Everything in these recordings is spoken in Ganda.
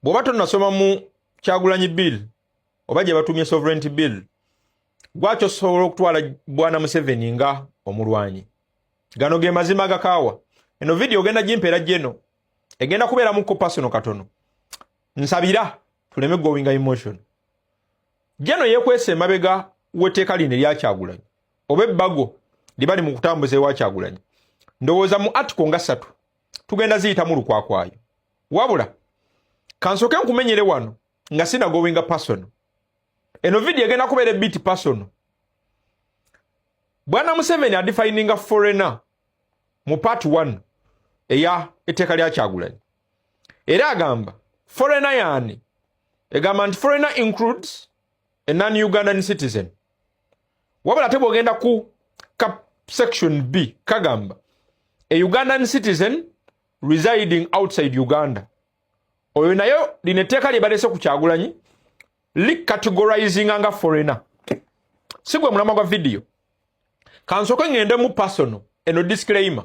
bw'oba tonnasoma mu Kyagulanyi bill oba gye batumye sovereignty bill gwakyo osobola okutwala bwana Museveni nga omulwanyi. Gano ge mazima gakaawa. Eno video ogenda gimpeera Jeno egenda kubeera muko personal katono. Nsabira tuleme going emotion. Jeno yekwese emabega w'etteeka lino erya Kyagulanyi oba ebbago libali mu kutambuza ewa Kyagulanyi. Ndowooza mu article nga 3 tugenda ziyita mu lukwakwayo. Wabula kansoke nkumenyere wano nga sina going personal. Eno video egenda kubeera bit personal. Bwana Museveni adefininga foreigner mu part 1 eya etteeka lya Kyagulanyi. Era agamba foreigner yani egamba nti foreigner includes a non-Ugandan citizen. Wabula ate bw'ogenda ku section B kagamba a Ugandan citizen residing outside Uganda. Oyo nayo lino etteeka lye balese ku Kyagulanyi li categorizing nga foreigner. Sigwe mulama gwa video. Kansoke ngende mu personal eno disclaimer.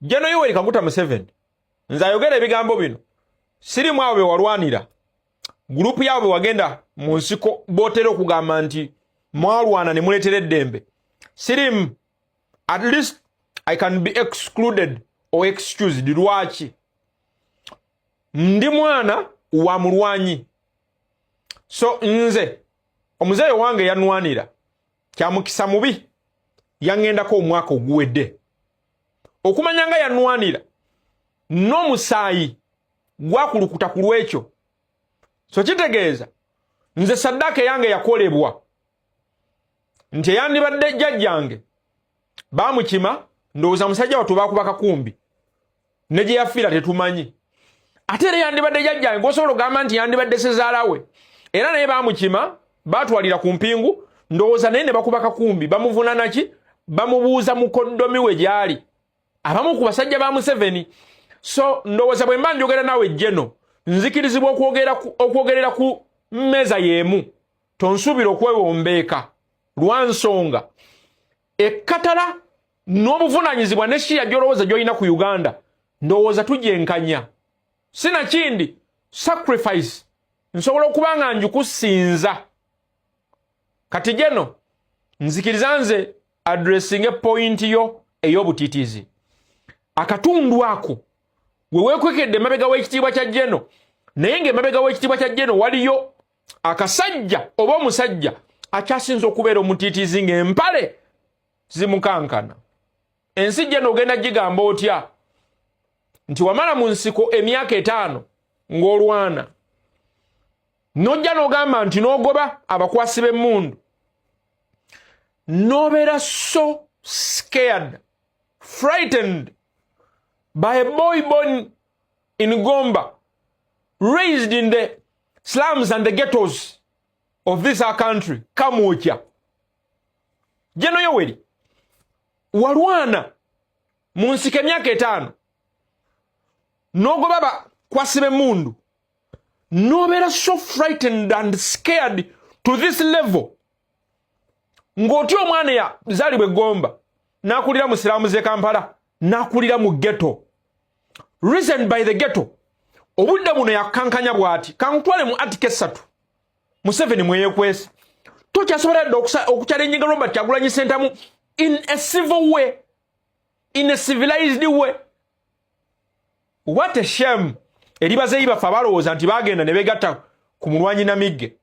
Jeno Yoweri Kaguta Museveni nze ayogera ebigambo bino siri mwawe walwanira group yawe wagenda mu nsiko botero okugamba nti mwalwana ne muletere eddembe. Siri at least I can be excluded or excused. Lwaki ndi mwana wa mulwanyi. So nze omuzeeyi wange yanwanira kyamukisa mubi yangendako omwaka oguwedde okumanya nga yanwanira n'omusaayi gwakulukuta ku lwekyo. So kitegeeza nze saddaka yange yakolebwa nti eyandibadde jjajjange baamukima ndowooza musajja watu baakubaka kumbi ne gye yafiira tetumanyi. Ate era yandibadde jjajjange gw'osobola ogamba nti yandibadde sezaalawe era naye baamukima baatwalira ku mpingu ndowooza naye ne bakubaka kumbi bamuvunaana ki bamubuuza mu koddomi we gyali abamu ku basajja ba Museveni. So ndowooza bwe mba njogera nawe Jeno nzikirizibwa okwogerera ku mmeeza y'emu tonsuubira okwewombeeka lwa nsonga ekkatala n'obuvunaanyizibwa ne shiya gy'olowooza gy'olina ku Uganda ndowooza tugyenkanya. Sinakindi sacrifice nsobola okuba nga njukusinza. Kati Jeno nzikiriza nze addressing point yo ey'obutiitiizi. Akatundu ako we weekwekedde emabega w'ekitiibwa kya Jeno naye ng'emabega w'ekitiibwa kya Jeno waliyo akasajja oba omusajja akyasinza okubeera omutiitiizi ng'empale zimukankana. Ensi Jeno ogenda gigamba otya nti wamala mu nsiko emyaka 5 ng'olwana nojja n'ogamba nti n'ogoba abakwasi b'emmundu n'obeera so scared, frightened by a boy born in Gomba, raised in the slums and the ghettos of this our country. Kamucha. Jeno Yoweri walwana mu nsiko emyaka 5 n'ogoba abakwasi b'emmundu n'obeera so frightened and scared to this level ng'otya omwana yazaalibwa Gomba n'akulira mu siraamu z'e Kampala n'akulira mu ghetto, reason by the ghetto. Obudde buno yakkankanya bw'ati kankutwale mu article 3 Museveni mweyekwese tokyasobola dda okukyalenjinga Robert Kyagulanyi Ssentamu in a civil way, in a civilized way. What a shame. Eribazeeyi baffe abalowooza nti baagenda ne begatta ku mulwanyi Namigge.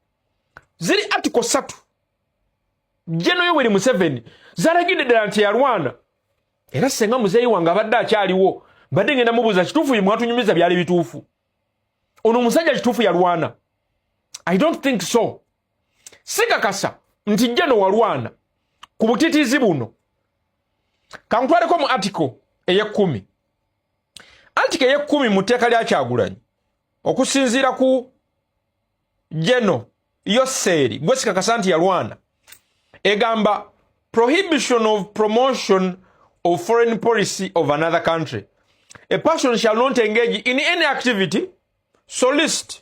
Ziri article 3 Jeno Yoweri Museveni zalagidde ddala nti yalwana. Era senga muzeeyi wange abadde akyaliwo badde ngenda mubuuza kituufu ye mwatunyumiza byali bituufu. Ono omusajja kituufu yalwana. I don't think so. Sikakasa nti Jeno walwana ku butiitiizi buno. Kankutwaleko mu article ey'10. Article ey'10 mu tteeka lya Kyagulanyi okusinziira ku Jeno Yoseri gwe sikakasa nti yalwana egamba prohibition of promotion of foreign policy of another country. A person shall not engage in any activity, solicit,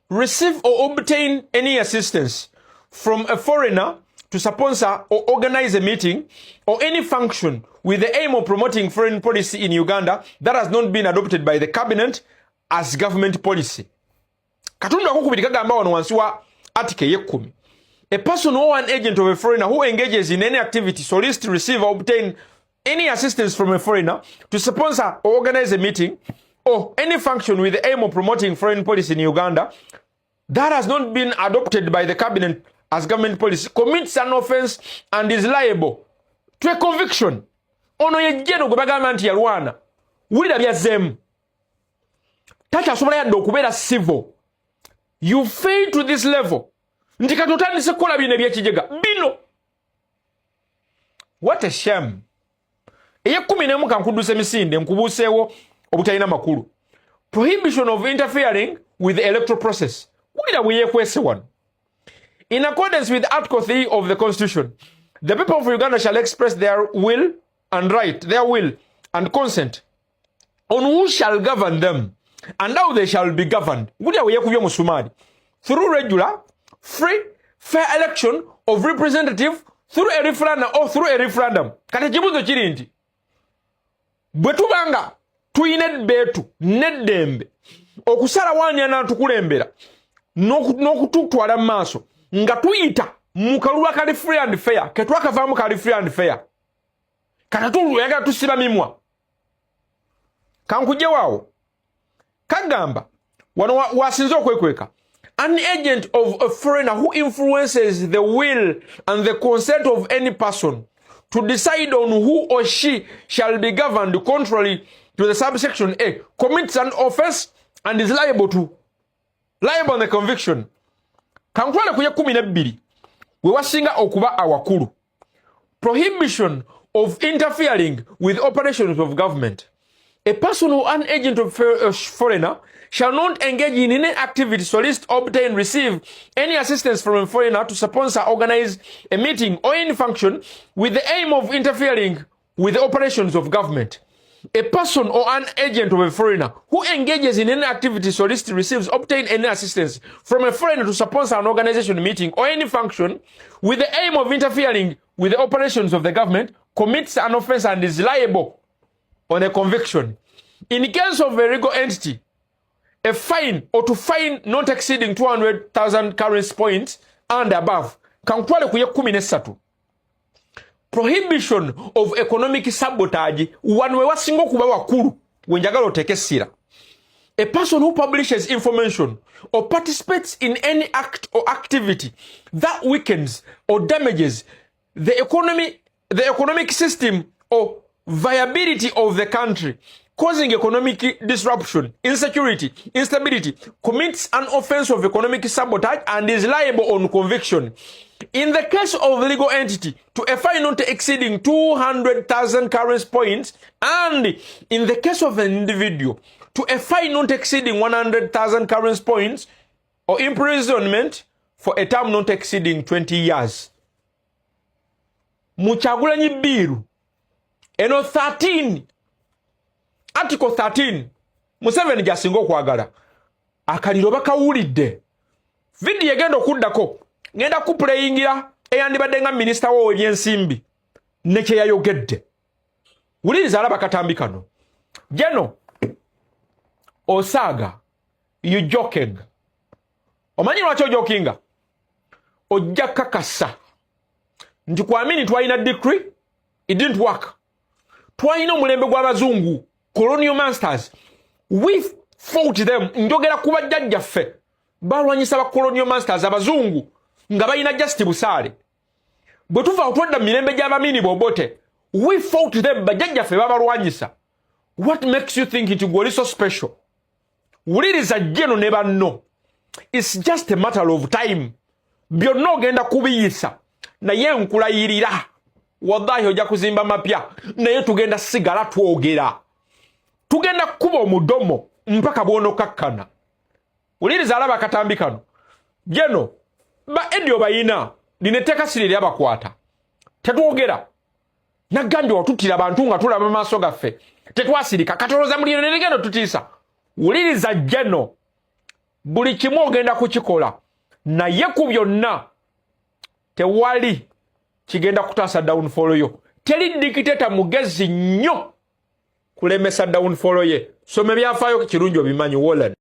receive or obtain any assistance from a foreigner to sponsor or organize a meeting or any function with the aim of promoting foreign policy in Uganda that has not been adopted by the cabinet as government policy. katundu akokubiri kagamba wano wansi wa article ye10. A person or an agent of a foreigner who engages in any activity, solicit, receive, or obtain any assistance from a foreigner to sponsor or organize a meeting or any function with the aim of promoting foreign policy in Uganda that has not been adopted by the cabinet as government policy commits an offense and is liable to a conviction. Ono yejjeno gwe bagamba nti yalwana wulira byazzemu takyasobola yadde okubeera civil. You fail to this level nti katotandise kukola bino ebyekijega bino. What a shame. Eye-11 kankuddusa emisinde nkubuuseewo obutalina makulu. Prohibition of interfering with the electoral process. Wulira bwe yeekwese wano. In accordance with Article 3 of the Constitution, the people of Uganda shall express their will and right, their will and consent on who shall govern them and how they shall be governed. Wulira bwe yeekubye omusumaali. Through regular, free, fair election of representative through a referendum or through a referendum. Kati ekibuuzo kiri nti bwe tubanga tuyina ebbeetu n'eddembe okusala wanya n'atukulembera n'okututwala mu maaso nga tuyita mu kalulu akali free and fair ke twakavaamu kali free and fair katatu yagala tusiba mimwa kankujje waawo kagamba wano wasinze okwekweka. An agent of a foreigner who influences the will and the consent of any person to decide on who or she shall be governed contrary to the subsection A commits an offense and is liable on the conviction. Kankutwale ku ye-12 we wasinga okuba awakulu. Prohibition of interfering with operations of government. A person or an agent of a foreigner shall not engage in any activity, solicit, obtain, receive any assistance from a foreigner to sponsor, organize a meeting or any function with the aim of interfering with the operations of government. A person or an agent of a foreigner who engages in any activity, solicits, receives, obtain any assistance from a foreigner to sponsor an organization, meeting, or any function with the aim of interfering with the operations of the government commits an offense and is liable on a conviction. In case of a legal entity, a fine or to fine not exceeding 200,000 currency points and above. Kankutwale ku ye-13. Prohibition of economic sabotage. Wanwe wasinga okuba wakulu wenjagala oteeke essira. A person who publishes information or participates in any act or activity that weakens or damages the economic system or viability of the country, causing economic disruption, insecurity, instability, commits an offense of economic sabotage and is liable on conviction. In the case of legal entity, to a fine not exceeding 200,000 currency points, and in the case of an individual, to a fine not exceeding 100,000 currency points, or imprisonment for a term not exceeding 20 years. Muchagulanyi biru, eno 13, Article 13, Museveni jasingo kwagala. Akaliro bakawulidde. Video egenda okuddako. Ngenda kuplayingira eyandibadde nga minister wo ebyensimbi. Nekye yayogedde. Wuliriza alaba katambi kano. Jeno, Osaga, you joking. Omanyi lwaki ojokinga? Ojja kakasa. Nti kwamini twalina decree, it didn't work. Twalina omulembe gw'abazungu. Colonial masters, we fought them. Njogera kuba jjajjaffe balwanyisa ba colonial masters abazungu nga balina justice busaale. Bwe tuva otwadda mirembe gy'abamini bobote, we fought them bajjajjaffe babalwanyisa. What makes you think it was so special? Wuliriza jeno ne banno. It's just a matter of time. Byonna ogenda kubiyisa naye nkulayirira wallahi ojja kuzimba mapya naye tugenda sigala twogera. Tugenda kuba omudomo mpaka bwono kakkana. Wuliriza alaba katambi kano. Jeno ba edio bayina lineteka siriri abakwata. Tetwogera. Nagambye watutira abantu nga tulaba maaso gaffe. Tetwasirika katoloza muliro ne ligendo tutiisa. Wuliriza jeno buli kimu ogenda kukikola naye ku byonna tewali kigenda kutaasa downfall yo. Teri dictator mugezi nnyo kulemesa downfall ye. Some byafaayo kirungi obimanyi Wolan.